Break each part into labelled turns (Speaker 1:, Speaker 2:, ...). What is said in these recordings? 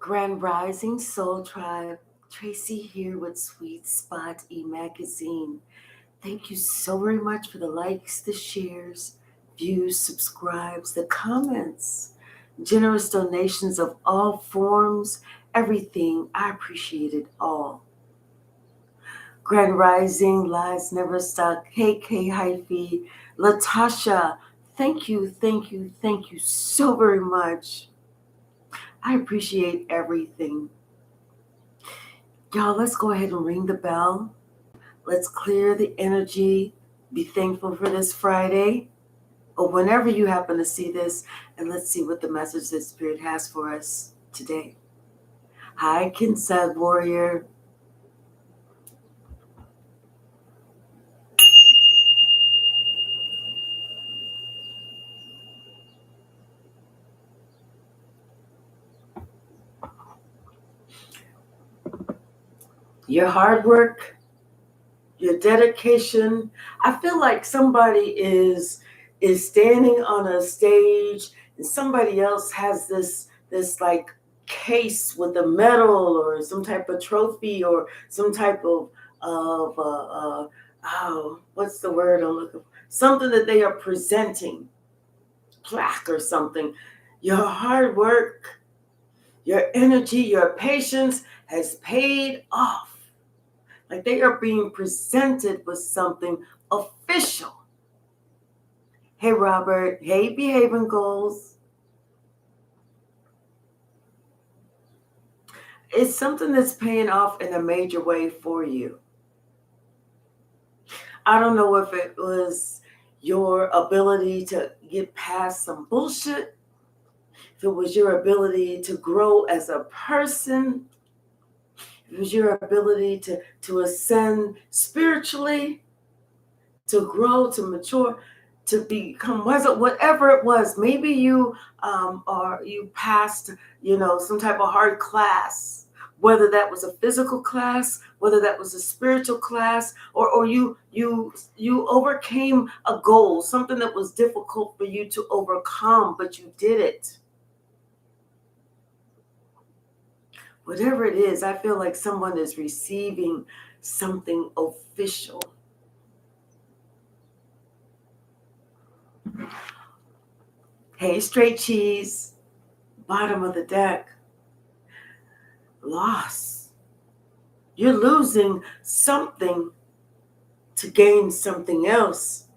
Speaker 1: Grand Rising Soul Tribe, Tracy here with Sweet Spot e-magazine. Thank you so very much for the likes, the shares, views, subscribes, the comments, generous donations of all forms, everything. I appreciate it all. Grand Rising, Lies Never Stuck, KK Hypsee, Latasha, thank you so very much. I appreciate everything. Y'all, let's go ahead and ring the bell. Let's clear the energy. Be thankful for this Friday, or whenever you happen to see this, and let's see what the message that Spirit has for us today. Hi, Kinsad Warrior. Your hard work, your dedication. I feel like somebody is standing on a stage and somebody else has this like case with a medal or some type of trophy or some type of what's the word I'm looking for? Something that they are presenting, plaque or something. Your hard work, your energy, your patience has paid off. Like they are being presented with something official. Hey, Robert. Hey, Behaving Goals. It's something that's paying off in a major way for you. I don't know if it was your ability to get past some bullshit, if it was your ability to grow as a person, it was your ability to ascend spiritually, to grow, to mature, to become whatever it was. Maybe you you passed, some type of hard class, whether that was a physical class, whether that was a spiritual class, or you overcame a goal, something that was difficult for you to overcome, but you did it. Whatever it is, I feel like someone is receiving something official. Hey, Straight Cheese, bottom of the deck. Loss. You're losing something to gain something else.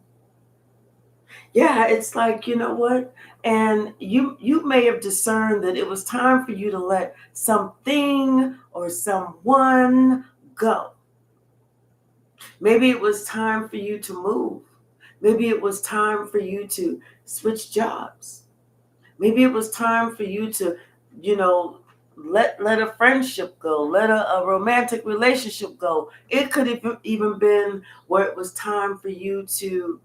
Speaker 1: Yeah, it's like, you know what? And you may have discerned that it was time for you to let something or someone go. Maybe it was time for you to move. Maybe it was time for you to switch jobs. Maybe it was time for you to, let a friendship go, let a romantic relationship go. It could have even been where it was time for you to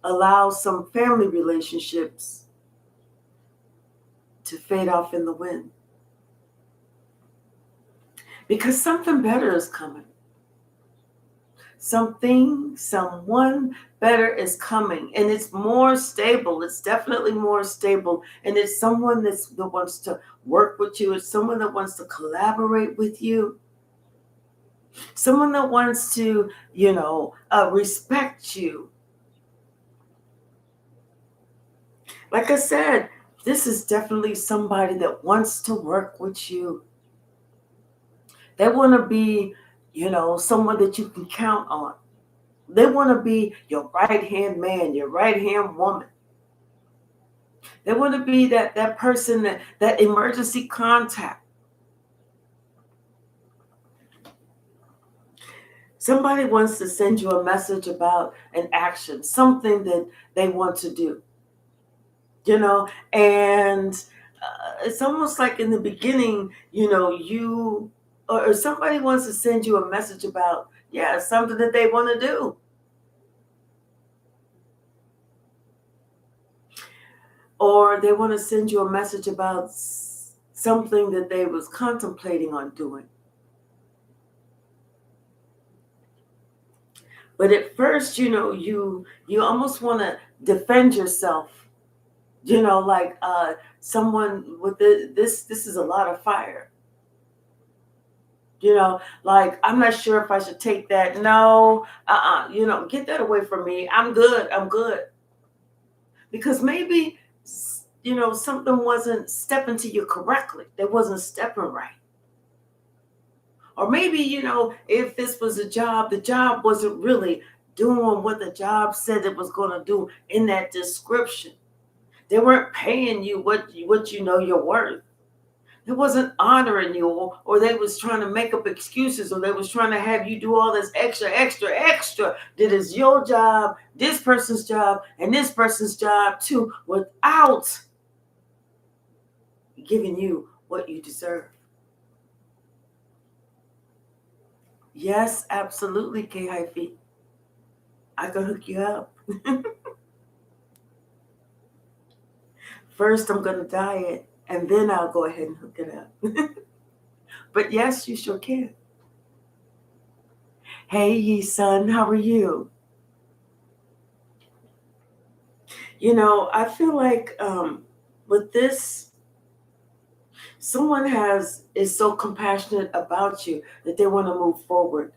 Speaker 1: allow some family relationships to fade off in the wind. Because something better is coming. Someone better is coming, and it's more stable. It's definitely more stable, and it's someone that wants to work with you. It's someone that wants to collaborate with you. Someone that wants to, respect you. Like I said, this is definitely somebody that wants to work with you. They want to be, someone that you can count on. They want to be your right-hand man, your right-hand woman. They want to be that person, that emergency contact. Somebody wants to send you a message about an action, something that they want to do. And it's almost like in the beginning, you or somebody wants to send you a message about, something that they want to do. Or they want to send you a message about something that they was contemplating on doing. But at first, you almost want to defend yourself. Like someone with this is a lot of fire. Like I'm not sure if I should take that. No, get that away from me. I'm good. I'm good. Because maybe something wasn't stepping to you correctly. They wasn't stepping right. Or maybe, if this was a job, the job wasn't really doing what the job said it was going to do in that description. They weren't paying you what you know you're worth. It wasn't honoring you, or they was trying to make up excuses, or they was trying to have you do all this extra, extra, extra that is your job, this person's job, and this person's job too, without giving you what you deserve. Yes, absolutely, K Hyphy. I can hook you up. First, I'm going to diet, and then I'll go ahead and hook it up. But yes, you sure can. Hey, ye son, how are you? I feel like with this, someone is so compassionate about you that they want to move forward.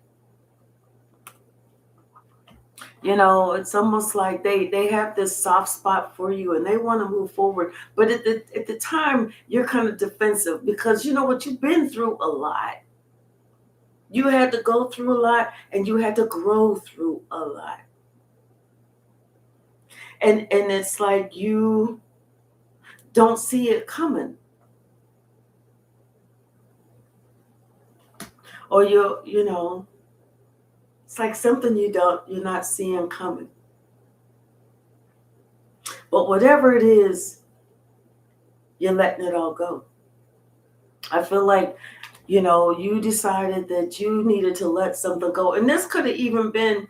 Speaker 1: It's almost like they have this soft spot for you and they want to move forward. But at the time, you're kind of defensive because you know what, you've been through a lot. You had to go through a lot and you had to grow through a lot. And it's like you don't see it coming. Or it's like something you're not seeing coming. But whatever it is, you're letting it all go. I feel like, you decided that you needed to let something go. And this could have even been,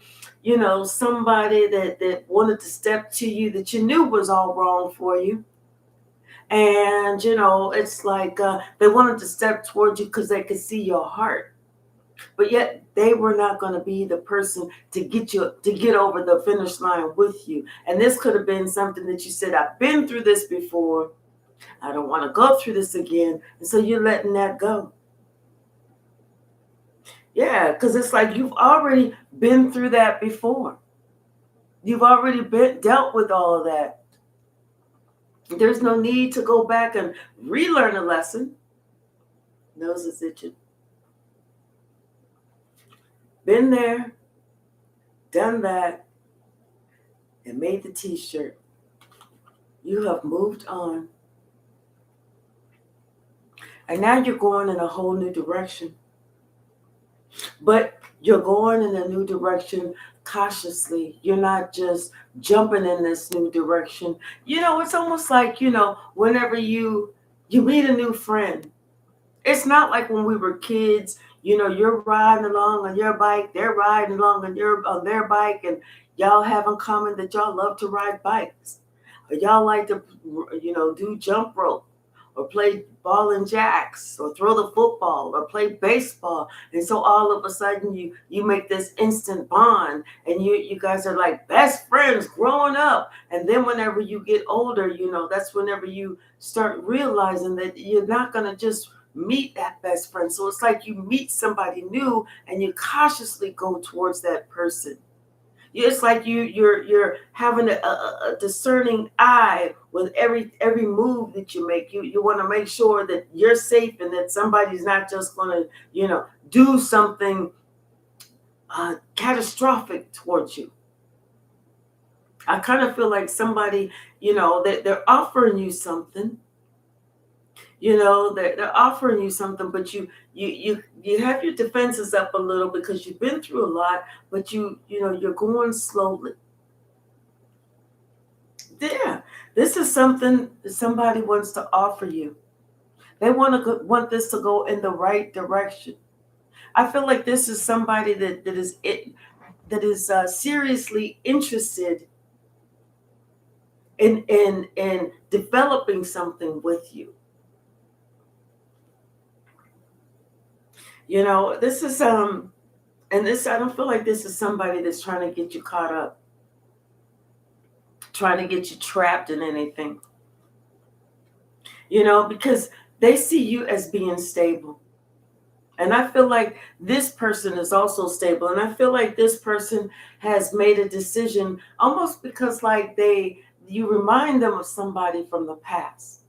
Speaker 1: somebody that wanted to step to you that you knew was all wrong for you. And, it's like they wanted to step towards you because they could see your heart. But yet they were not going to be the person to get over the finish line with you. And this could have been something that you said, I've been through this before. I don't want to go through this again. And so you're letting that go. Yeah, because it's like you've already been through that before. You've already dealt with all of that. There's no need to go back and relearn a lesson. Nose is itching. Been there, done that, and made the t-shirt. You have moved on. And now you're going in a whole new direction. But you're going in a new direction cautiously. You're not just jumping in this new direction. It's almost like, whenever you meet a new friend, it's not like when we were kids, you're riding along on your bike, they're riding along on their bike, and y'all have in common that y'all love to ride bikes. Or y'all like to, do jump rope, or play ball and jacks, or throw the football, or play baseball. And so all of a sudden you make this instant bond, and you guys are like best friends growing up. And then whenever you get older, that's whenever you start realizing that you're not going to just meet that best friend. So it's like you meet somebody new and you cautiously go towards that person. It's like you're having a discerning eye with every move that you make. You want to make sure that you're safe and that somebody's not just going to do something catastrophic towards you. I kind of feel like somebody, that they're offering you something. They're offering you something, but you have your defenses up a little because you've been through a lot, but you're going slowly. Yeah, this is something that somebody wants to offer you. They want this to go in the right direction. I feel like this is somebody that is seriously interested in developing something with you. This is and this, I don't feel like this is somebody that's trying to get you caught up, trying to get you trapped in anything. because they see you as being stable. And I feel like this person is also stable. And I feel like this person has made a decision almost because like you remind them of somebody from the past.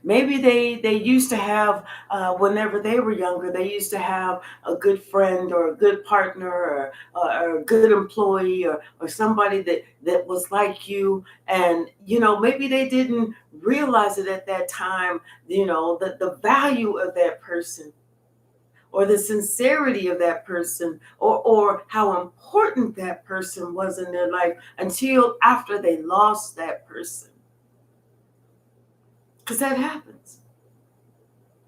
Speaker 1: Maybe they used to have, whenever they were younger, they used to have a good friend or a good partner or a good employee or somebody that was like you. And, maybe they didn't realize it at that time, that the value of that person or the sincerity of that person or how important that person was in their life until after they lost that person. Because that happens.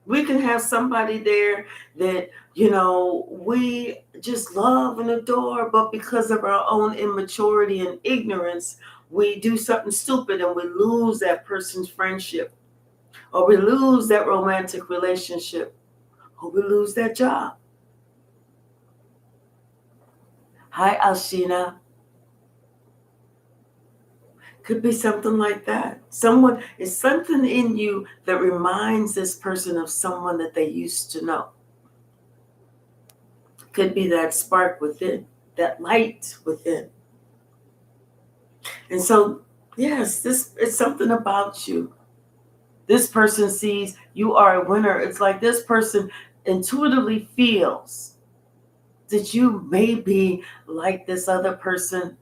Speaker 1: We can have somebody there that, we just love and adore, but because of our own immaturity and ignorance, we do something stupid and we lose that person's friendship, or we lose that romantic relationship, or we lose that job. Hi, Alshina. Could be something like that. It's something in you that reminds this person of someone that they used to know. Could be that spark within, that light within. And so, yes, this is something about you. This person sees you are a winner. It's like this person intuitively feels that you may be like this other person,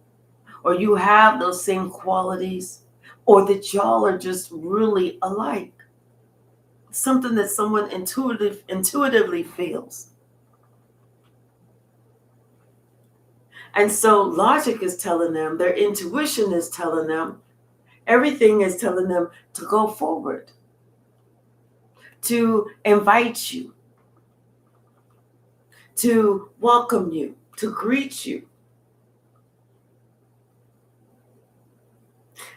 Speaker 1: or you have those same qualities, or that y'all are just really alike. Something that someone intuitively feels. And so logic is telling them, their intuition is telling them, everything is telling them to go forward, to invite you, to welcome you, to greet you.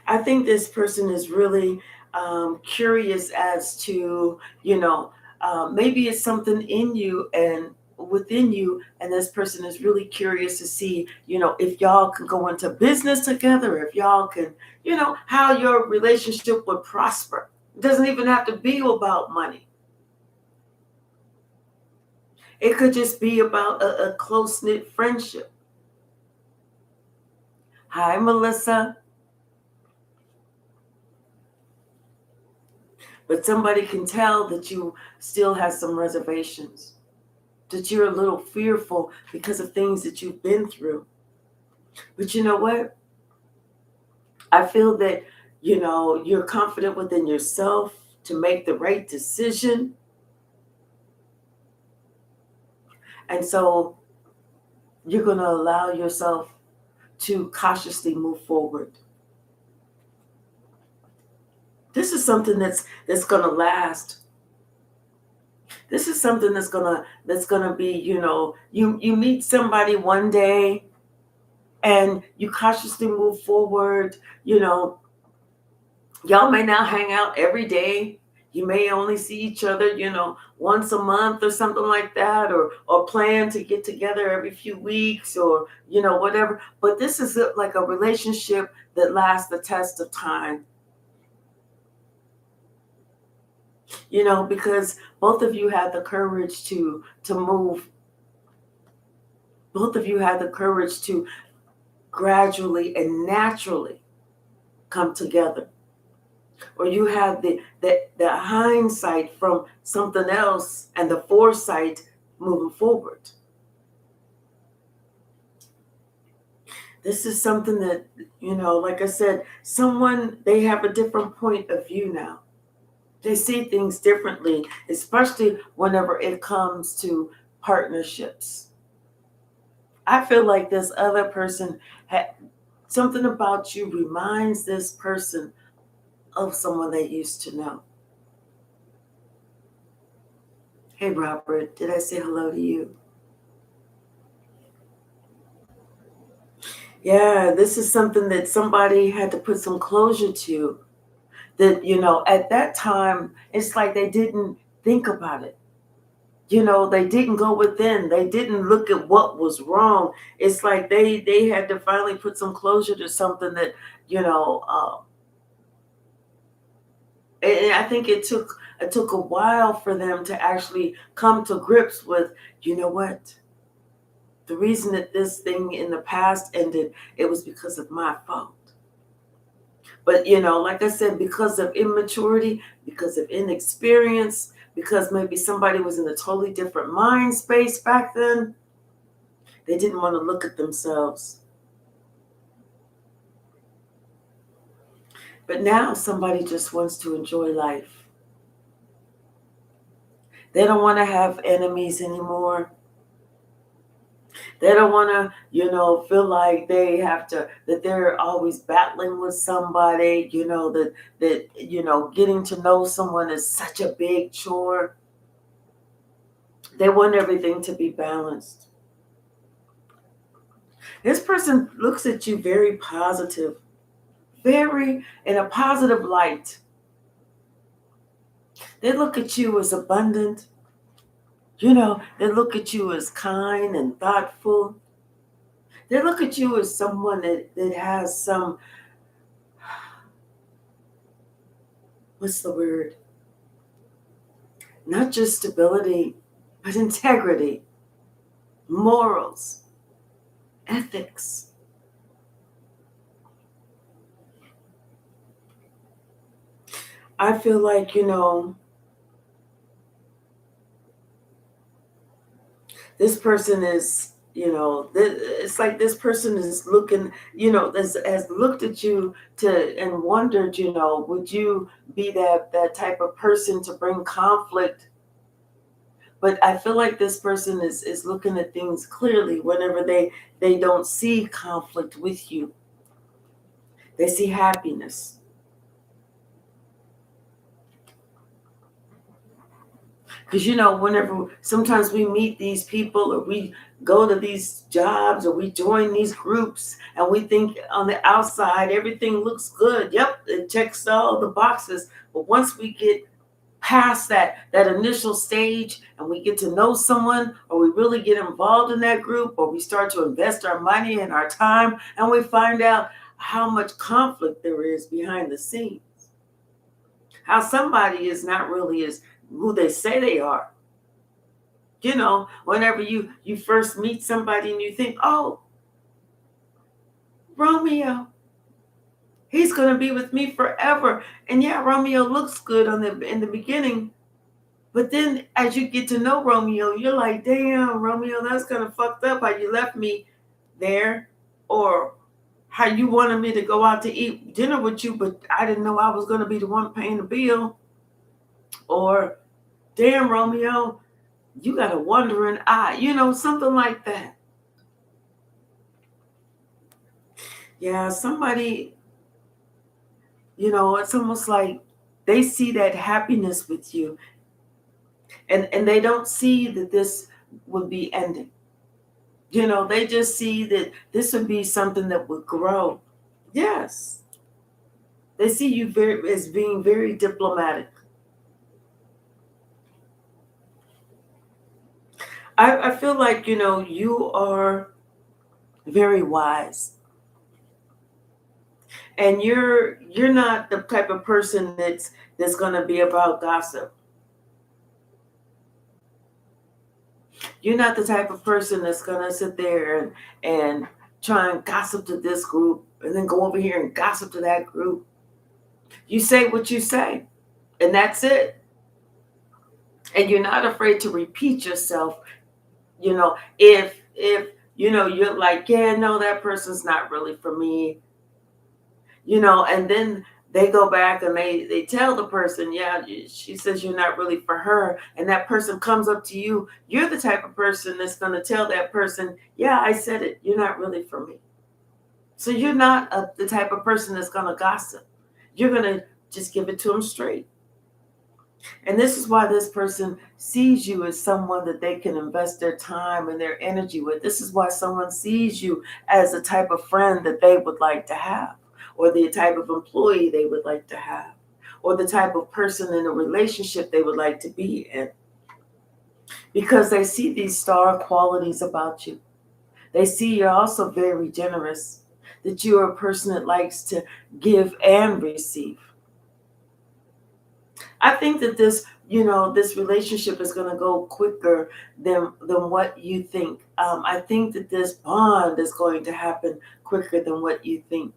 Speaker 1: I think this person is really curious as to, maybe it's something in you and within you, and this person is really curious to see, if y'all can go into business together, if y'all can, how your relationship would prosper. It doesn't even have to be about money. It could just be about a close-knit friendship. Hi, Melissa. But somebody can tell that you still have some reservations, that you're a little fearful because of things that you've been through. But you know what? I feel that, you're confident within yourself to make the right decision. And so you're going to allow yourself to cautiously move forward. This is something that's going to last. This is something that's gonna be, you meet somebody one day and you cautiously move forward. Y'all may not hang out every day. You may only see each other, once a month or something like that, or plan to get together every few weeks, or whatever. But this is like a relationship that lasts the test of time. Because both of you had the courage to move. Both of you had the courage to gradually and naturally come together. Or you have the hindsight from something else and the foresight moving forward. This is something that, like I said, they have a different point of view now. They see things differently, especially whenever it comes to partnerships. I feel like this other person something about you reminds this person of someone they used to know. Hey, Robert, did I say hello to you? Yeah, this is something that somebody had to put some closure to. That, at that time, it's like they didn't think about it. They didn't go within. They didn't look at what was wrong. It's like they had to finally put some closure to something that, And I think it took a while for them to actually come to grips with, you know what? The reason that this thing in the past ended, it was because of my fault. But like I said, because of immaturity, because of inexperience, because maybe somebody was in a totally different mind space back then, they didn't want to look at themselves. But now somebody just wants to enjoy life. They don't want to have enemies anymore. They don't want to, feel like that they're always battling with somebody, that getting to know someone is such a big chore. They want everything to be balanced. This person looks at you very positive, very in a positive light. They look at you as abundant. They look at you as kind and thoughtful. They look at you as someone that has some, what's the word? Not just stability, but integrity, morals, ethics. I feel like, this person is, it's like this person is looking, has looked at you and wondered, would you be that type of person to bring conflict? But I feel like this person is looking at things clearly whenever they don't see conflict with you. They see happiness. Because, whenever sometimes we meet these people or we go to these jobs or we join these groups and we think on the outside everything looks good. Yep, it checks all the boxes. But once we get past that initial stage and we get to know someone, or we really get involved in that group, or we start to invest our money and our time, and we find out how much conflict there is behind the scenes, how somebody is not really as who they say they are. Whenever you first meet somebody and you think, oh, Romeo, he's going to be with me forever. And yeah, Romeo looks good in the beginning. But then as you get to know Romeo, you're like, damn, Romeo, that's kind of fucked up how you left me there, or how you wanted me to go out to eat dinner with you, but I didn't know I was going to be the one paying the bill. Or, damn, Romeo, you got a wandering eye, something like that. Yeah, somebody, it's almost like they see that happiness with you, and they don't see that this would be ending. They just see that this would be something that would grow. Yes. They see you as being very diplomatic. I feel like, you are very wise. And you're not the type of person that's going to be about gossip. You're not the type of person that's going to sit there and try and gossip to this group and then go over here and gossip to that group. You say what you say, and that's it. And you're not afraid to repeat yourself. If you're like, yeah, no, that person's not really for me. And then they go back and they tell the person, yeah, she says you're not really for her. And that person comes up to you. You're the type of person that's going to tell that person, yeah, I said it. You're not really for me. So you're not the type of person that's going to gossip. You're going to just give it to them straight. And this is why this person sees you as someone that they can invest their time and their energy with. This is why someone sees you as a type of friend that they would like to have, or the type of employee they would like to have, or the type of person in a relationship they would like to be in. Because they see these star qualities about you. They see you're also very generous, that you're a person that likes to give and receive. I think that this relationship is going to go quicker than what you think. I think that this bond is going to happen quicker than what you think.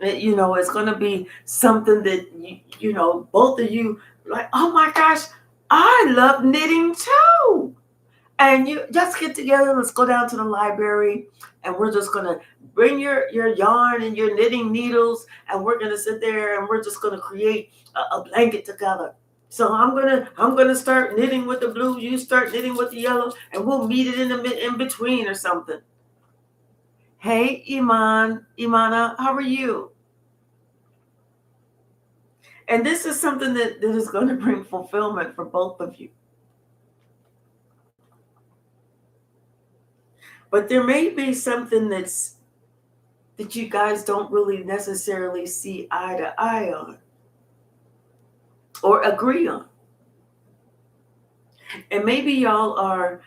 Speaker 1: It's going to be something that both of you like. Oh my gosh, I love knitting too. And you just get together. Let's go down to the library, and we're just gonna bring your yarn and your knitting needles, and we're gonna sit there and we're just gonna create a blanket together. So I'm gonna start knitting with the blue. You start knitting with the yellow, and we'll meet it in between or something. Hey, Imana, how are you? And this is something that is going to bring fulfillment for both of you. But there may be something that you guys don't really necessarily see eye to eye on or agree on. And maybe y'all are,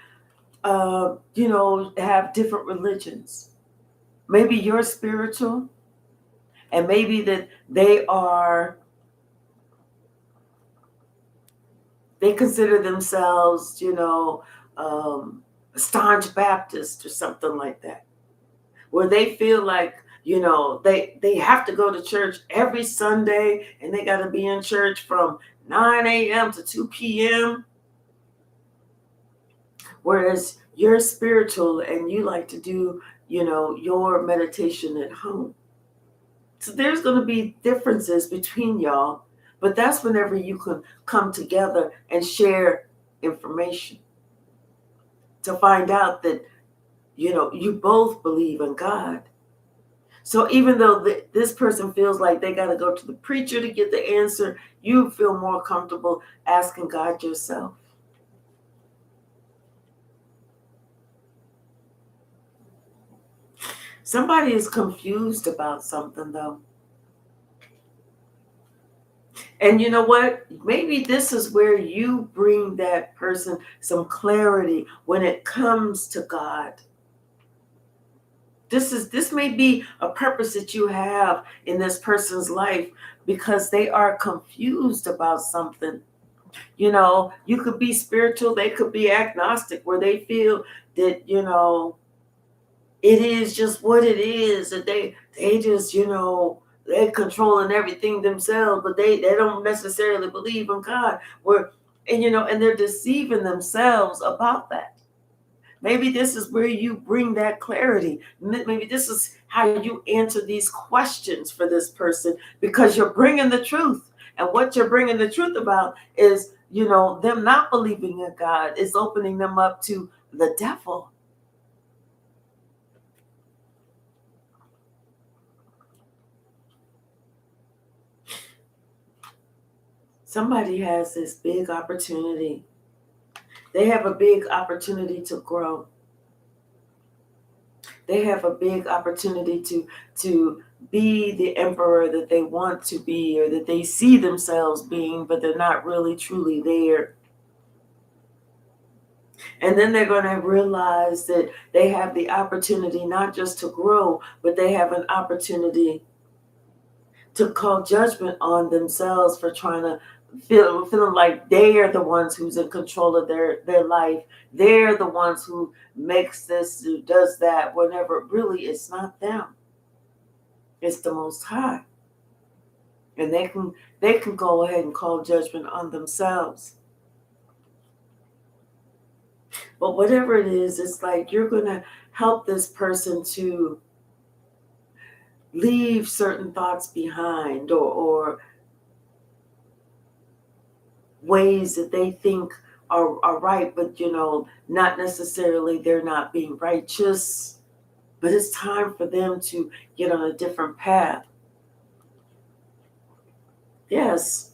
Speaker 1: have different religions. Maybe you're spiritual, and maybe that they consider themselves, staunch Baptist or something like that, where they feel like they have to go to church every Sunday, and they got to be in church from 9 a.m. to 2 p.m. Whereas you're spiritual and you like to do your meditation at home. So there's going to be differences between y'all, but that's whenever you can come together and share information to find out that you both believe in God. So even though this person feels like they got to go to the preacher to get the answer, you feel more comfortable asking God yourself. Somebody is confused about something, though. And you know what? Maybe this is where you bring that person some clarity when it comes to God. This may be a purpose that you have in this person's life because they are confused about something. You could be spiritual, they could be agnostic, where they feel that it is just what it is, that they just they're controlling everything themselves, but they don't necessarily believe in God. And they're deceiving themselves about that. Maybe this is where you bring that clarity. Maybe this is how you answer these questions for this person, because you're bringing the truth. And what you're bringing the truth about is, them not believing in God is opening them up to the devil. Somebody has this big opportunity. They have a big opportunity to grow. They have a big opportunity to be the emperor that they want to be, or that they see themselves being, but they're not really truly there. And then they're going to realize that they have the opportunity not just to grow, but they have an opportunity to call judgment on themselves for trying to feeling like they are the ones who's in control of their life. They're the ones who makes this, who does that, whenever really it's not them. It's the Most High. And they can go ahead and call judgment on themselves. But whatever it is, it's like you're going to help this person to leave certain thoughts behind, or ways that they think are right, but not necessarily they're not being righteous. But it's time for them to get on a different path. Yes.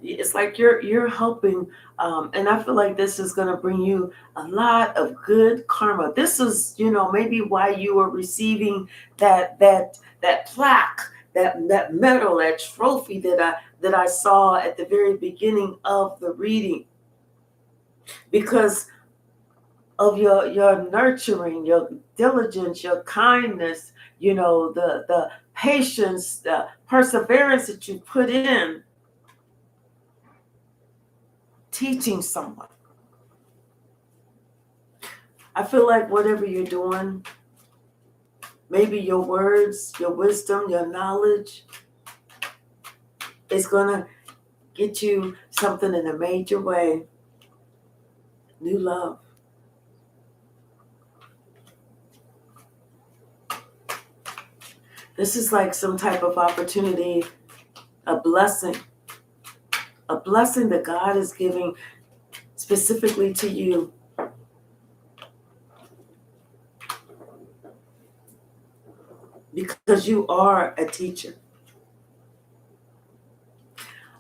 Speaker 1: It's like you're helping, and I feel like this is going to bring you a lot of good karma. This is maybe why you are receiving that plaque, that medal, that trophy that I saw at the very beginning of the reading, because of your nurturing, your diligence, your kindness, the patience, the perseverance that you put in. teaching someone. I feel like whatever you're doing, maybe your words, your wisdom, your knowledge is going to get you something in a major way. New love. This is like some type of opportunity, a blessing that God is giving specifically to you. Because you are a teacher.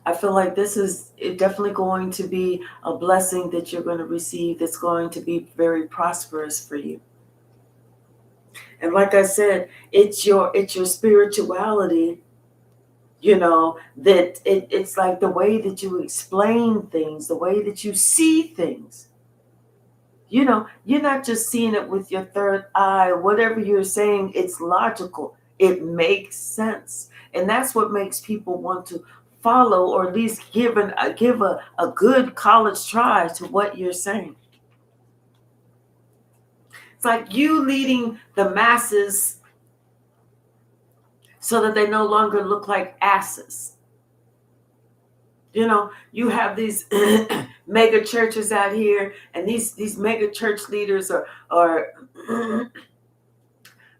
Speaker 1: I feel like this is definitely going to be a blessing that you're going to receive that's going to be very prosperous for you. And like I said, it's your spirituality, that it's like the way that you explain things, the way that you see things. You're not just seeing it with your third eye. Whatever you're saying, it's logical. It makes sense. And that's what makes people want to follow, or at least give a good college try to what you're saying. It's like you leading the masses so that they no longer look like asses. You have these mega churches out here, and these mega church leaders are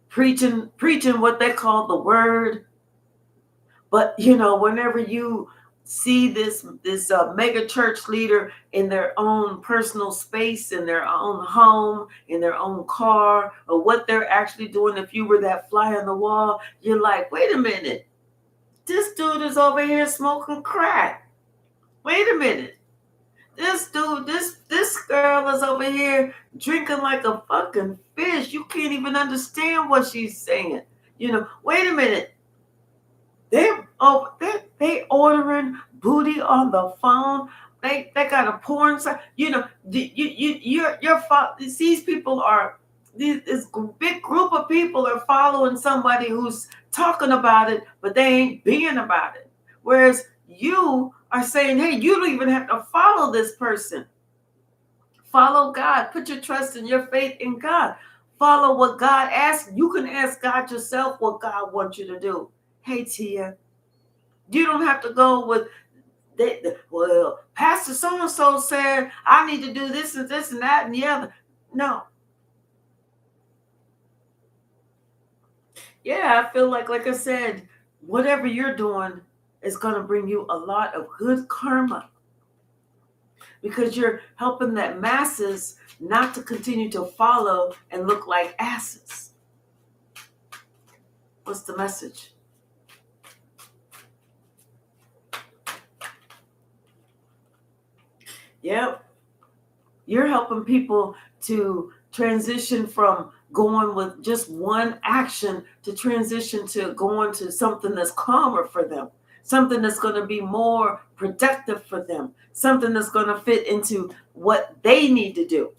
Speaker 1: preaching what they call the word. But whenever you see this mega church leader in their own personal space, in their own home, in their own car, or what they're actually doing, if you were that fly on the wall, you're like, wait a minute, this dude is over here smoking crack. Wait a minute. This dude, this girl is over here drinking like a fucking fish. You can't even understand what she's saying. Wait a minute. They ordering booty on the phone. They got a porn site. These people are this big group of people are following somebody who's talking about it, but they ain't being about it. Whereas you are saying, hey, you don't even have to follow this person. Follow God. Put your trust and your faith in God. Follow what God asks. You can ask God yourself what God wants you to do. Hey, Tia, you don't have to go with, well, Pastor so-and-so said, I need to do this and this and that and the other. No. Yeah, I feel like I said, whatever you're doing is going to bring you a lot of good karma, because you're helping that masses not to continue to follow and look like asses. What's the message? Yep. You're helping people to transition from going with just one action to transition to going to something that's calmer for them, something that's going to be more productive for them, something that's going to fit into what they need to do.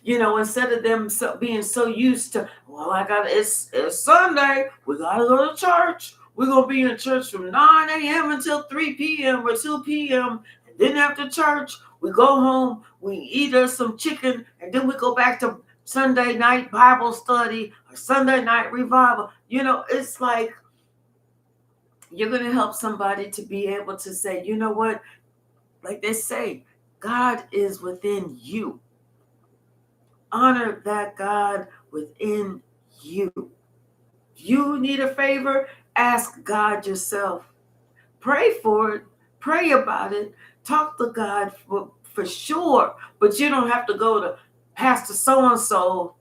Speaker 1: Instead of them being so used to, well, it's Sunday, we got to go to church. We're going to be in church from 9 a.m. until 3 p.m. or 2 p.m. And then after church, we go home, we eat us some chicken, and then we go back to Sunday night Bible study or Sunday night revival. It's like you're going to help somebody to be able to say, you know what? Like they say, God is within you. Honor that God within you. You need a favor, ask God yourself. Pray for it. Pray about it. Talk to God for sure. But you don't have to go to Pastor so-and-so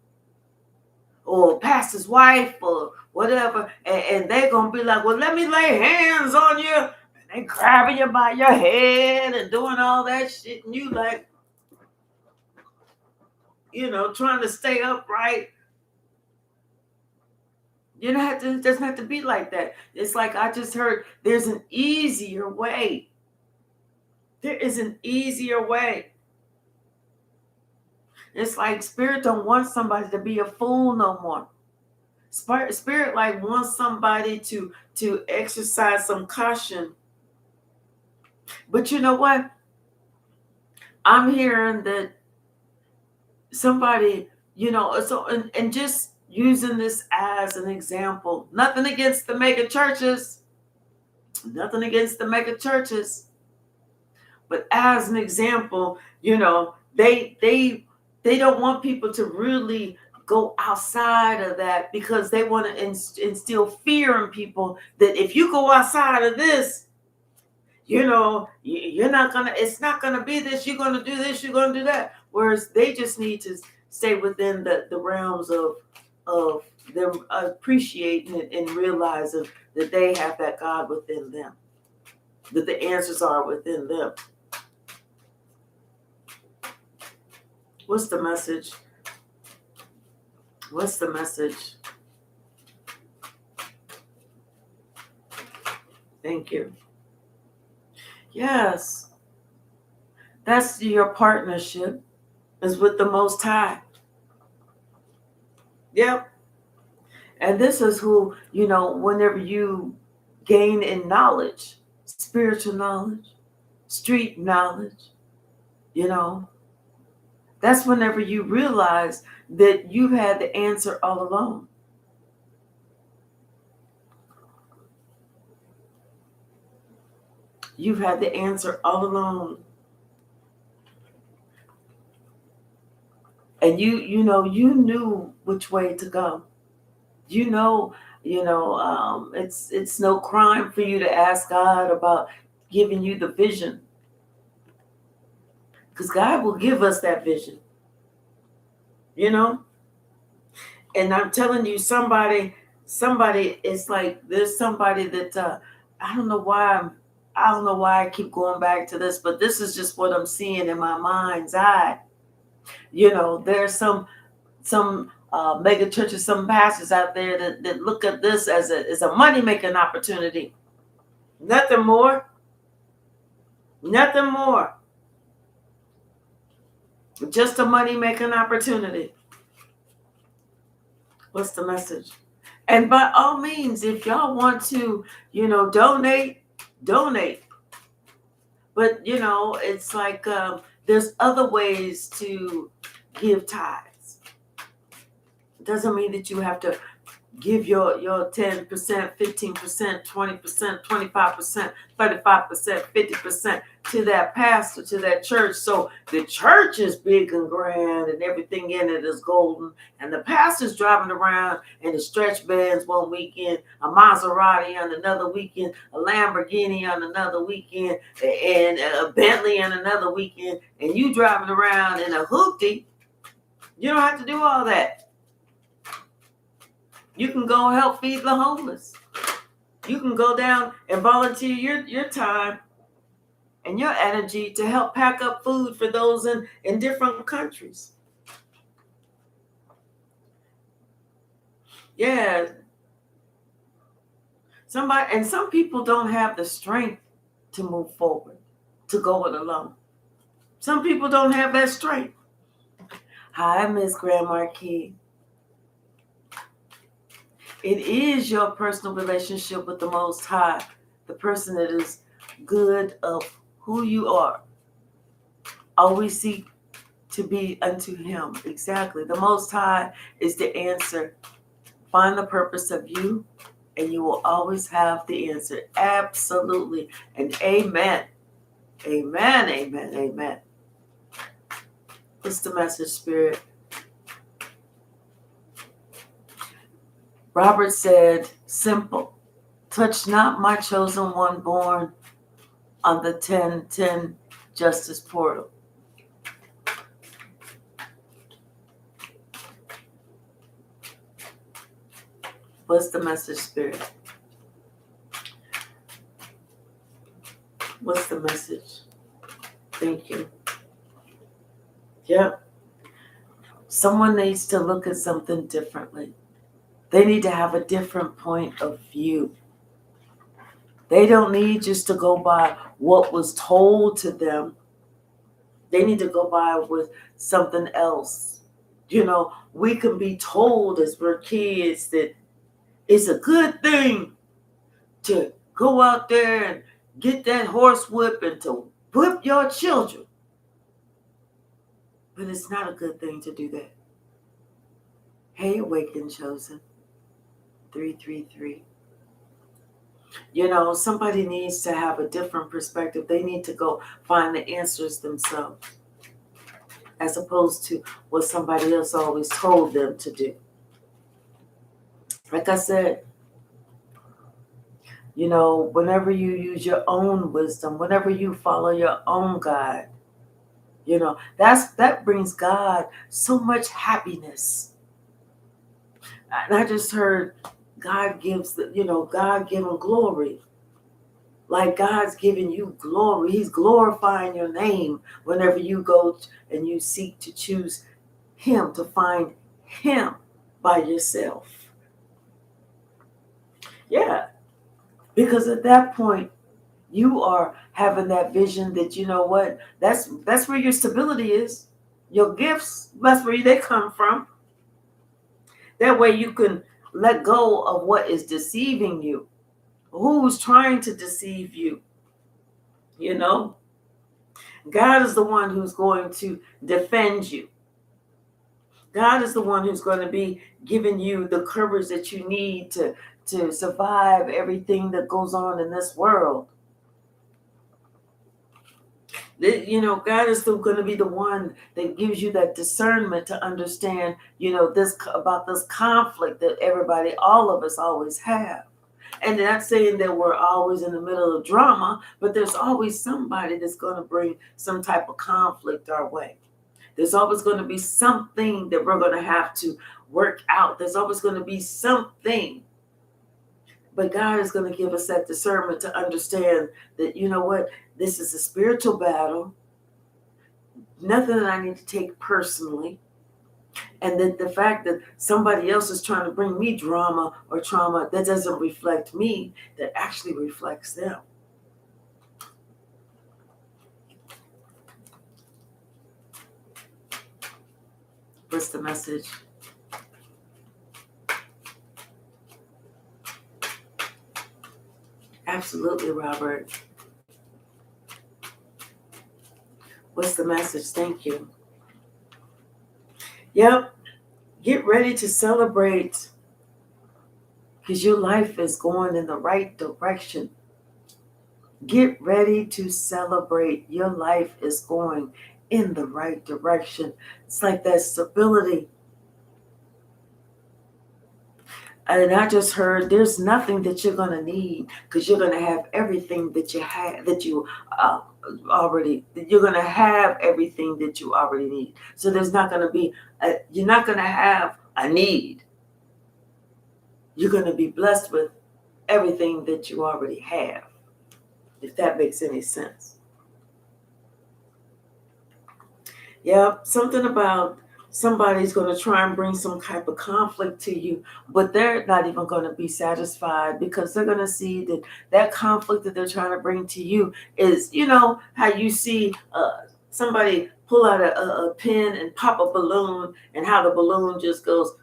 Speaker 1: or pastor's wife or whatever, and they're going to be like, well, let me lay hands on you. And they grabbing you by your head and doing all that shit. And you like, trying to stay upright. It doesn't have to be like that. It's like I just heard there's an easier way. There is an easier way. It's like Spirit don't want somebody to be a fool no more. Spirit like wants somebody to exercise some caution. But you know what? I'm hearing that somebody, so and just using this as an example. Nothing against the mega churches. Nothing against the mega churches. But as an example, they don't want people to really go outside of that, because they want to instill fear in people that if you go outside of this, you're not gonna, it's not gonna be this, you're gonna do this, you're gonna do that. Whereas they just need to stay within the realms of them appreciating it and realizing that they have that God within them, that the answers are within them. What's the message? What's the message? Thank you. Yes. That's your partnership is with the Most High. Yep. And this is who, whenever you gain in knowledge, spiritual knowledge, street knowledge, that's whenever you realize that you've had the answer all along. You've had the answer all along. And you knew which way to go. It's no crime for you to ask God about giving you the vision. Because God will give us that vision. And I'm telling you, somebody, it's like there's somebody that I don't know why I keep going back to this, but this is just what I'm seeing in my mind's eye. There's some mega churches, some pastors out there that look at this as a money making opportunity. Nothing more. Nothing more. Just a money making opportunity. What's the message? And by all means, if y'all want to, donate. But, it's like there's other ways to give tithes. It doesn't mean that you have to give your 10%, 15%, 20%, 25%, 35%, 50% to that pastor, to that church. So the church is big and grand and everything in it is golden. And the pastor's driving around in the stretch bands one weekend, a Maserati on another weekend, a Lamborghini on another weekend, and a Bentley on another weekend. And you driving around in a hoopty. You don't have to do all that. You can go help feed the homeless. You can go down and volunteer your time and your energy to help pack up food for those in different countries. Yeah. Some people don't have the strength to move forward, to go it alone. Some people don't have that strength. Hi, Miss Grand Marquis. It is your personal relationship with the Most High, the person that is good of who you are. Always seek to be unto Him. Exactly. The Most High is the answer. Find the purpose of you, and you will always have the answer. Absolutely. And amen. Amen, amen, amen. What's the message, Spirit? Robert said, simple. Touch not my chosen one born on the 1010 justice portal. What's the message, Spirit? What's the message? Thank you. Yep. Someone needs to look at something differently. They need to have a different point of view. They don't need just to go by what was told to them. They need to go by with something else. We can be told as we're kids that it's a good thing to go out there and get that horse whip and to whip your children. But it's not a good thing to do that. Hey, Awakened Chosen, 333. Somebody needs to have a different perspective. They need to go find the answers themselves, as opposed to what somebody else always told them to do. Like I said, whenever you use your own wisdom, whenever you follow your own guide, that brings God so much happiness. And I just heard God gives God given glory. Like God's giving you glory. He's glorifying your name whenever you go and you seek to choose Him, to find Him by yourself. Yeah. Because at that point, you are having that vision that, that's where your stability is. Your gifts, that's where they come from. That way you can let go of what is deceiving you. Who's trying to deceive you? God is the one who's going to defend you. God is the one who's going to be giving you the courage that you need to survive everything that goes on in this world. God is still going to be the one that gives you that discernment to understand, this about this conflict that all of us always have. And not saying that we're always in the middle of drama, but there's always somebody that's going to bring some type of conflict our way. There's always going to be something that we're going to have to work out. There's always going to be something. But God is going to give us that discernment to understand that, this is a spiritual battle. Nothing that I need to take personally. And that the fact that somebody else is trying to bring me drama or trauma, that doesn't reflect me, that actually reflects them. What's the message? Absolutely, Robert. What's the message? Thank you. Yep. Get ready to celebrate, because your life is going in the right direction. Get ready to celebrate. Your life is going in the right direction. It's like that stability. And I just heard there's nothing that you're going to need, because you're going to have everything that you have, you're going to have everything that you already need. So there's not going to be, you're not going to have a need. You're going to be blessed with everything that you already have, if that makes any sense. Yeah, something about somebody's going to try and bring some type of conflict to you, but they're not even going to be satisfied, because they're going to see that conflict that they're trying to bring to you is, how you see somebody pull out a pin and pop a balloon, and how the balloon just goes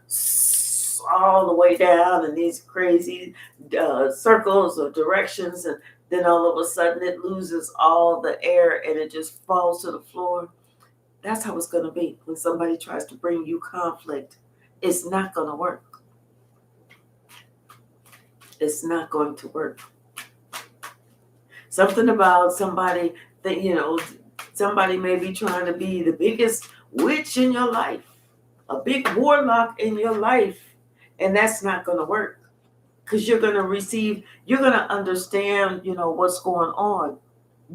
Speaker 1: all the way down in these crazy circles or directions, and then all of a sudden it loses all the air and it just falls to the floor. That's how it's going to be when somebody tries to bring you conflict. It's not going to work. It's not going to work. Something about somebody that, somebody may be trying to be the biggest witch in your life, a big warlock in your life, and that's not going to work, because you're going to understand, what's going on.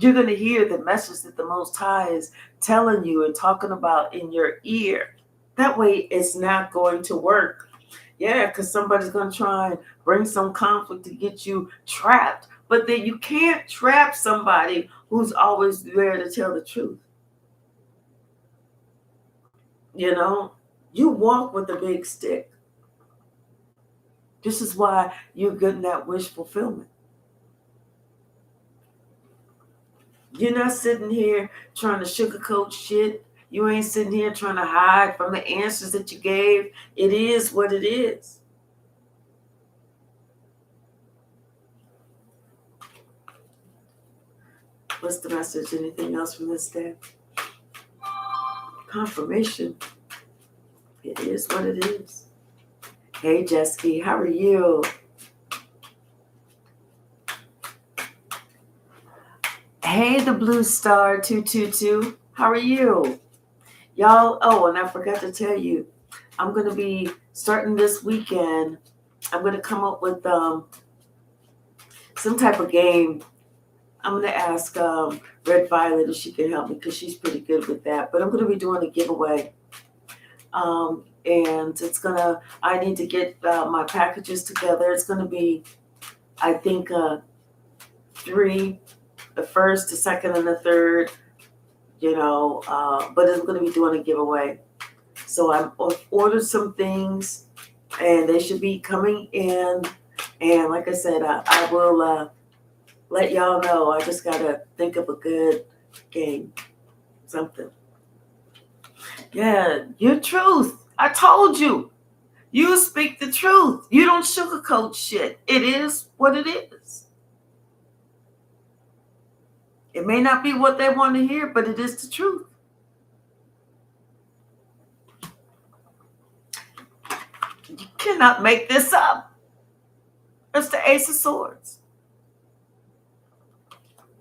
Speaker 1: You're going to hear the message that the Most High is telling you and talking about in your ear. That way, it's not going to work. Yeah, because somebody's going to try and bring some conflict to get you trapped. But then you can't trap somebody who's always there to tell the truth. You walk with a big stick. This is why you're getting that wish fulfillment. You're not sitting here trying to sugarcoat shit. You ain't sitting here trying to hide from the answers that you gave. It is what it is. What's the message? Anything else from this day? Confirmation. It is what it is. Hey, Jesky, how are you? Hey, the Blue Star 222. How are you? Y'all, oh, and I forgot to tell you, I'm going to be starting this weekend. I'm going to come up with some type of game. I'm going to ask Red Violet if she can help me because she's pretty good with that. But I'm going to be doing a giveaway. And it's going to, I need to get my packages together. It's going to be, I think, 3, the first, the second, and the third, but I'm going to be doing a giveaway. So I've ordered some things and they should be coming in. And like I said, I will let y'all know. I just got to think of a good game, something. Yeah, your truth. I told you. You speak the truth. You don't sugarcoat shit. It is what it is. It may not be what they want to hear, but it is the truth. You cannot make this up. It's the Ace of Swords.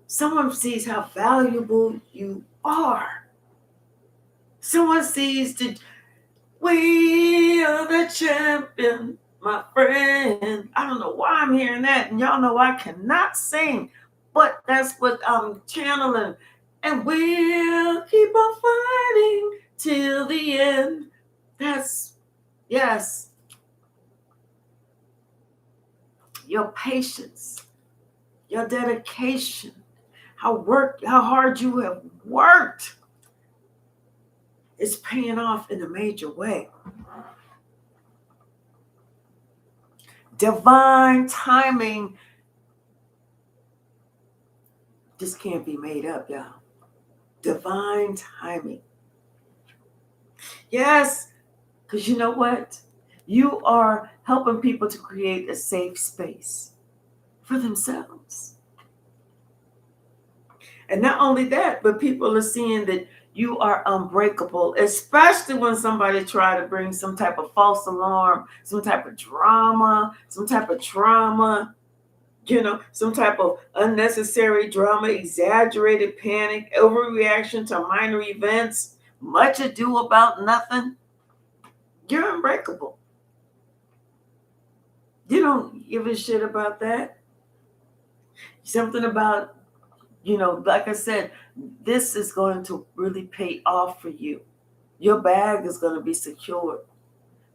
Speaker 1: Someone sees how valuable you are. Someone sees that we are the champion, my friend. I don't know why I'm hearing that. And y'all know I cannot sing. But that's what I'm channeling. And we'll keep on fighting till the end. Yes. Your patience, your dedication, how hard you have worked is paying off in a major way. Divine timing. This can't be made up, y'all. Divine timing. Yes, because you know what? You are helping people to create a safe space for themselves. And not only that, but people are seeing that you are unbreakable, especially when somebody try to bring some type of false alarm, some type of drama, some type of trauma, some type of unnecessary drama, exaggerated panic, overreaction to minor events, much ado about nothing. You're unbreakable. You don't give a shit about that. Something about, like I said, this is going to really pay off for you. Your bag is going to be secured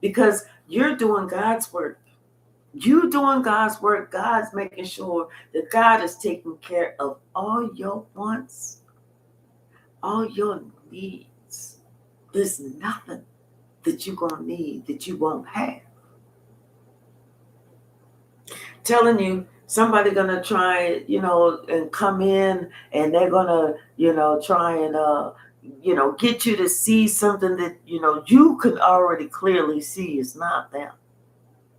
Speaker 1: because you're doing God's work. You doing God's work. God's making sure that God is taking care of all your wants, all your needs. There's nothing that you're going to need that you won't have. Telling you, somebody going to try, and come in and they're going to, try and, get you to see something that, you can already clearly see is not them.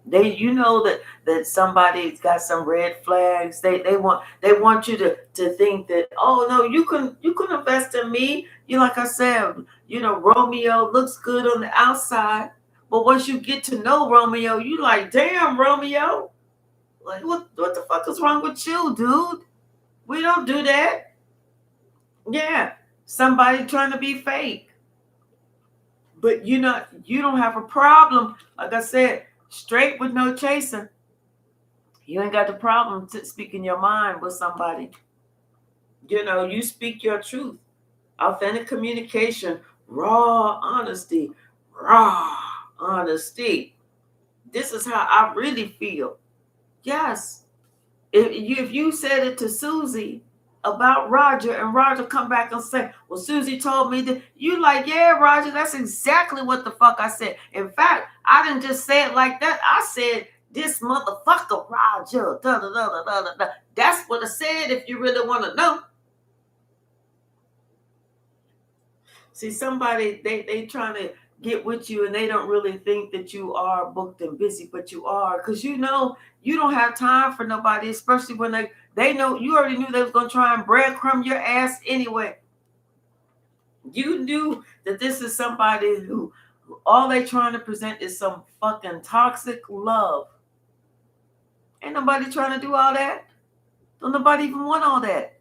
Speaker 1: They, that somebody's got some red flags. They want you to think that, oh no, you can invest in me. Like I said, Romeo looks good on the outside, but once you get to know Romeo, you like, damn, Romeo, like what the fuck is wrong with you, dude? We don't do that. Yeah, somebody trying to be fake, but you don't have a problem. Like I said. Straight with no chaser. You ain't got the problem to speaking your mind with somebody. You speak your truth. Authentic communication, raw honesty. This is how I really feel. Yes. If you said it to Susie about Roger and Roger come back and say, well, Susie told me that, you like, yeah, Roger, that's exactly what the fuck I said. In fact, I didn't just say it like that. I said, this motherfucker Roger, da, da, da, da, da, da. That's what I said if you really want to know. See, somebody, they trying to get with you and they don't really think that you are booked and busy, but you are, because you don't have time for nobody, especially when they know you already knew they was going to try and breadcrumb your ass anyway. You knew that this is somebody who all they trying to present is some fucking toxic love. Ain't nobody trying to do all that. Don't nobody even want all that.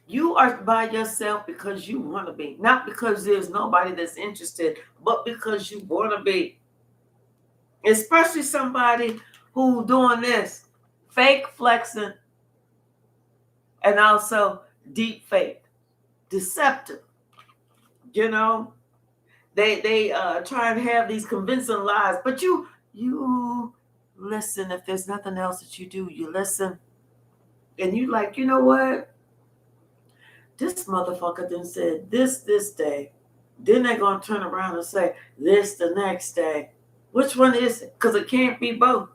Speaker 1: You are by yourself because you want to be. Not because there's nobody that's interested, but because you want to be. Especially somebody who doing this. Fake flexing and also deep fake. Deceptive. You know? They try and have these convincing lies. But you listen. If there's nothing else that you do, you listen. And you like, you know what? This motherfucker then said this day. Then they're going to turn around and say this the next day. Which one is it? Because it can't be both.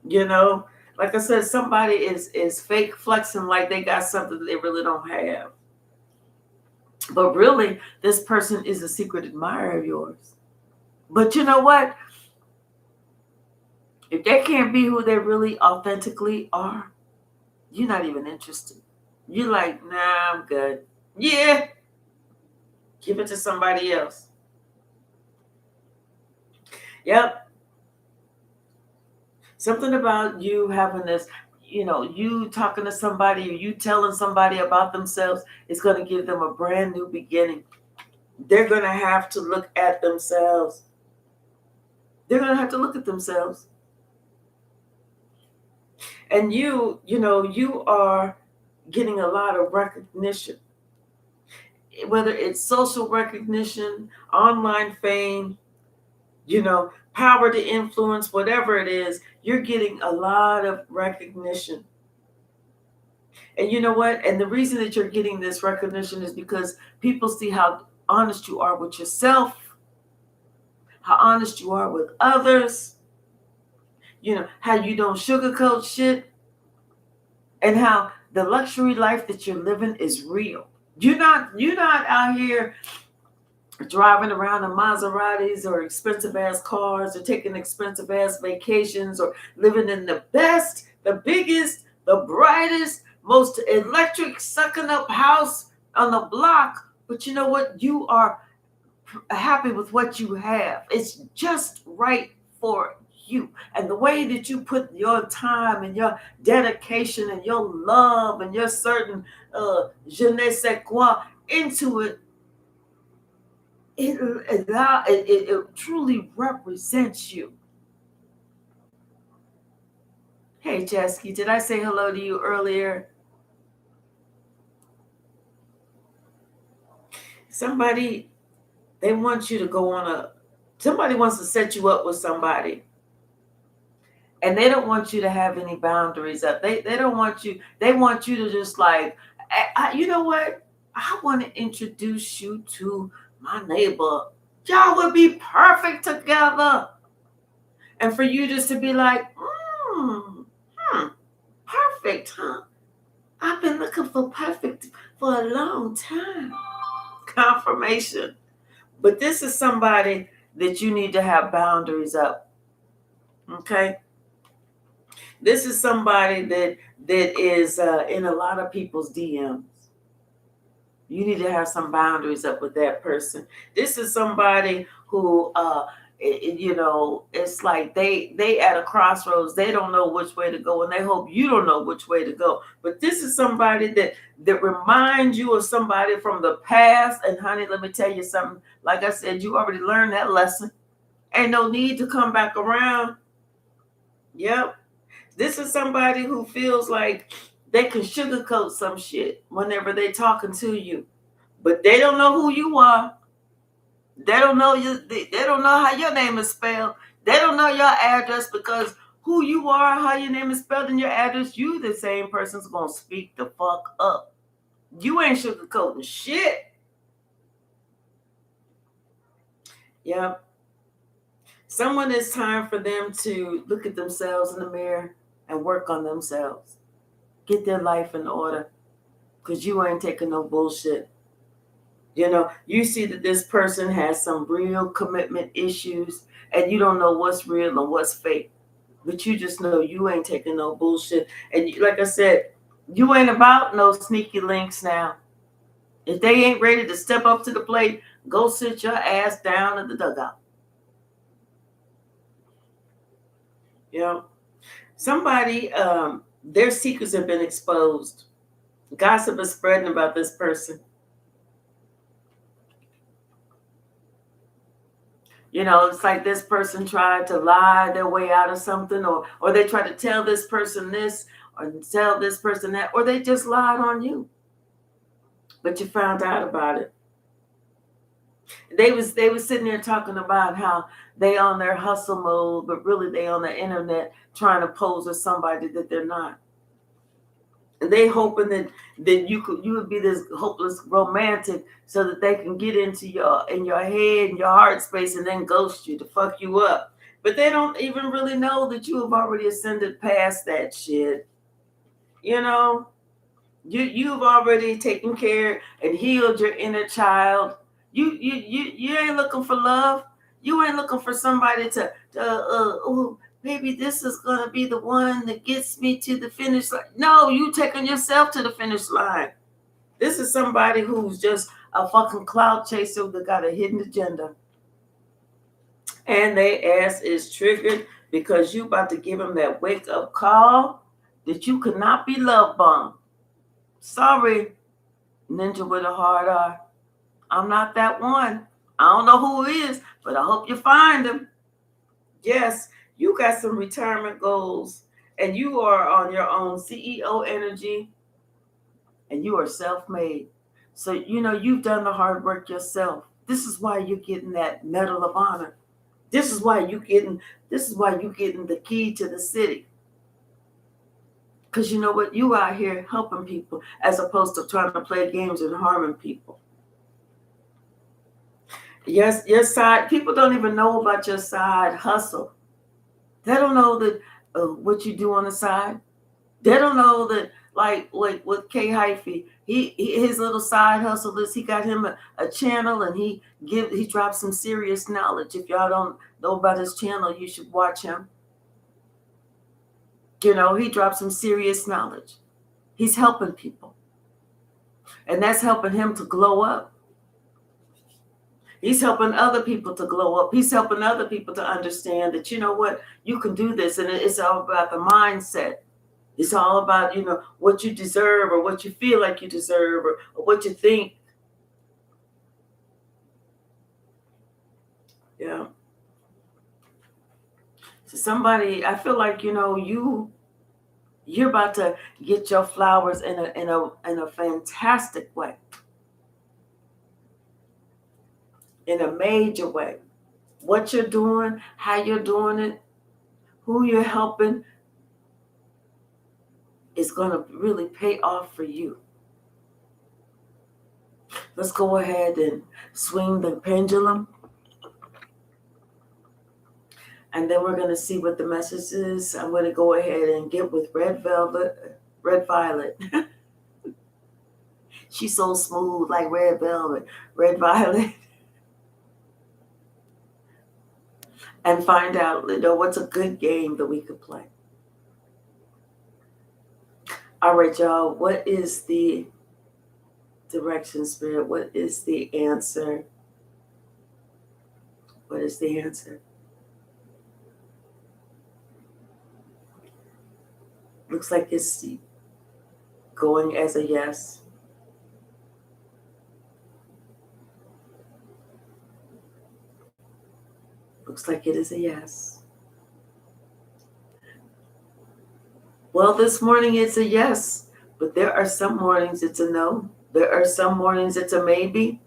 Speaker 1: You know? Like I said, somebody is fake flexing like they got something that they really don't have. But really, this person is a secret admirer of yours. But you know what? If they can't be who they really authentically are, you're not even interested. You're like, nah, I'm good. Yeah. Give it to somebody else. Yep. Something about you having this, you talking to somebody or you telling somebody about themselves is going to give them a brand new beginning. They're going to have to look at themselves. They're going to have to look at themselves. And you are getting a lot of recognition. Whether it's social recognition, online fame, power to influence, whatever it is, you're getting a lot of recognition. And you know what? And the reason that you're getting this recognition is because people see how honest you are with yourself, how honest you are with others, how you don't sugarcoat shit, and how the luxury life that you're living is real. You're not out here driving around in Maseratis or expensive ass cars or taking expensive ass vacations or living in the best, the biggest, the brightest, most electric sucking up house on the block. But you know what? You are happy with what you have. It's just right for you. And the way that you put your time and your dedication and your love and your certain je ne sais quoi into it, it truly represents you. Hey, Jesky, did I say hello to you earlier? Somebody wants to set you up with somebody. And they don't want you to have any boundaries up. They don't want you. They want you to just like, you know what? I want to introduce you to my neighbor. Y'all would be perfect together. And for you just to be like, perfect, huh? I've been looking for perfect for a long time. Confirmation. But this is somebody that you need to have boundaries up. Okay? This is somebody that is in a lot of people's DMs. You need to have some boundaries up with that person. This is somebody who, it's like they at a crossroads. They don't know which way to go, and they hope you don't know which way to go. But this is somebody that reminds you of somebody from the past. And honey, let me tell you something. Like I said, you already learned that lesson. Ain't no need to come back around. Yep. This is somebody who feels like they can sugarcoat some shit whenever they're talking to you. But they don't know who you are. They don't know you. They don't know how your name is spelled. They don't know your address because who you are, how your name is spelled in your address, you the same person's going to speak the fuck up. You ain't sugarcoating shit. Yep. Someone, it's time for them to look at themselves in the mirror and work on themselves. Get their life in order. Because you ain't taking no bullshit. You see that this person has some real commitment issues and you don't know what's real and what's fake. But you just know you ain't taking no bullshit. And like I said, you ain't about no sneaky links now. If they ain't ready to step up to the plate, go sit your ass down in the dugout. You know, somebody, their secrets have been exposed. Gossip is spreading about this person. You know, it's like this person tried to lie their way out of something, or they tried to tell this person this, or tell this person that, or they just lied on you. But you found out about it. They was sitting there talking about how they on their hustle mode, but really they on the internet trying to pose as somebody that they're not. And they hoping that you would be this hopeless romantic so that they can get into your head and your heart space and then ghost you to fuck you up. But they don't even really know that you have already ascended past that shit. You know, you've already taken care and healed your inner child. You ain't looking for love. You ain't looking for somebody to oh, maybe this is gonna be the one that gets me to the finish line. No, you taking yourself to the finish line. This is somebody who's just a fucking cloud chaser that got a hidden agenda, and their ass is triggered because you about to give them that wake up call that you could not be love bombed. Sorry, ninja with a hard R. I'm not that one. I don't know who it is, but I hope you find him. Yes, you got some retirement goals, and you are on your own CEO energy, and you are self-made. So you know you've done the hard work yourself. This is why you're getting that Medal of Honor. This is why you getting. This is why you getting the key to the city. Because you know what, you out here helping people as opposed to trying to play games and harming people. Yes, your side people don't even know about your side hustle. They don't know that what you do on the side. They don't know that like with K Hyphy, he his little side hustle is he got him a channel and he drops some serious knowledge. If y'all don't know about his channel, you should watch him. You know, he drops some serious knowledge. He's helping people. And that's helping him to glow up. He's helping other people to glow up. He's helping other people to understand that, you know what, you can do this. And it's all about the mindset. It's all about, you know, what you deserve or what you feel like you deserve or what you think. Yeah. So somebody, I feel like, you know, you're about to get your flowers in a fantastic way. In a major way. What you're doing, how you're doing it, who you're helping is going to really pay off for you. Let's go ahead and swing the pendulum. And then we're going to see what the message is. I'm going to go ahead and get with Red Violet. She's so smooth like red velvet, Red Violet. And find out, you know, what's a good game that we could play. All right, y'all. What is the direction, Spirit? What is the answer? What is the answer? Looks like it's going as a yes. Looks like it is a yes. Well, this morning it's a yes, but there are some mornings it's a no. There are some mornings it's a maybe.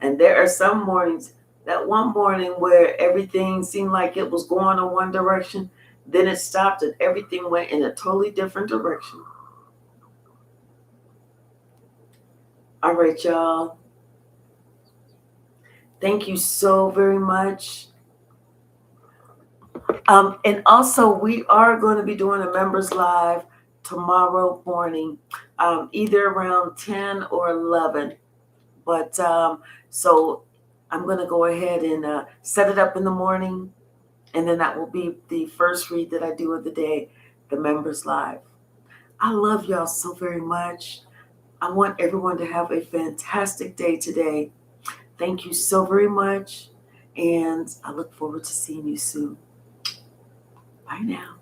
Speaker 1: And there are some mornings, that one morning where everything seemed like it was going in one direction, then it stopped and everything went in a totally different direction. All right, y'all. Thank you so very much. And also, we are going to be doing a members live tomorrow morning, either around 10 or 11. But so I'm going to go ahead and set it up in the morning. And then that will be the first read that I do of the day, the Members Live. I love y'all so very much. I want everyone to have a fantastic day today. Thank you so very much. And I look forward to seeing you soon. Bye now.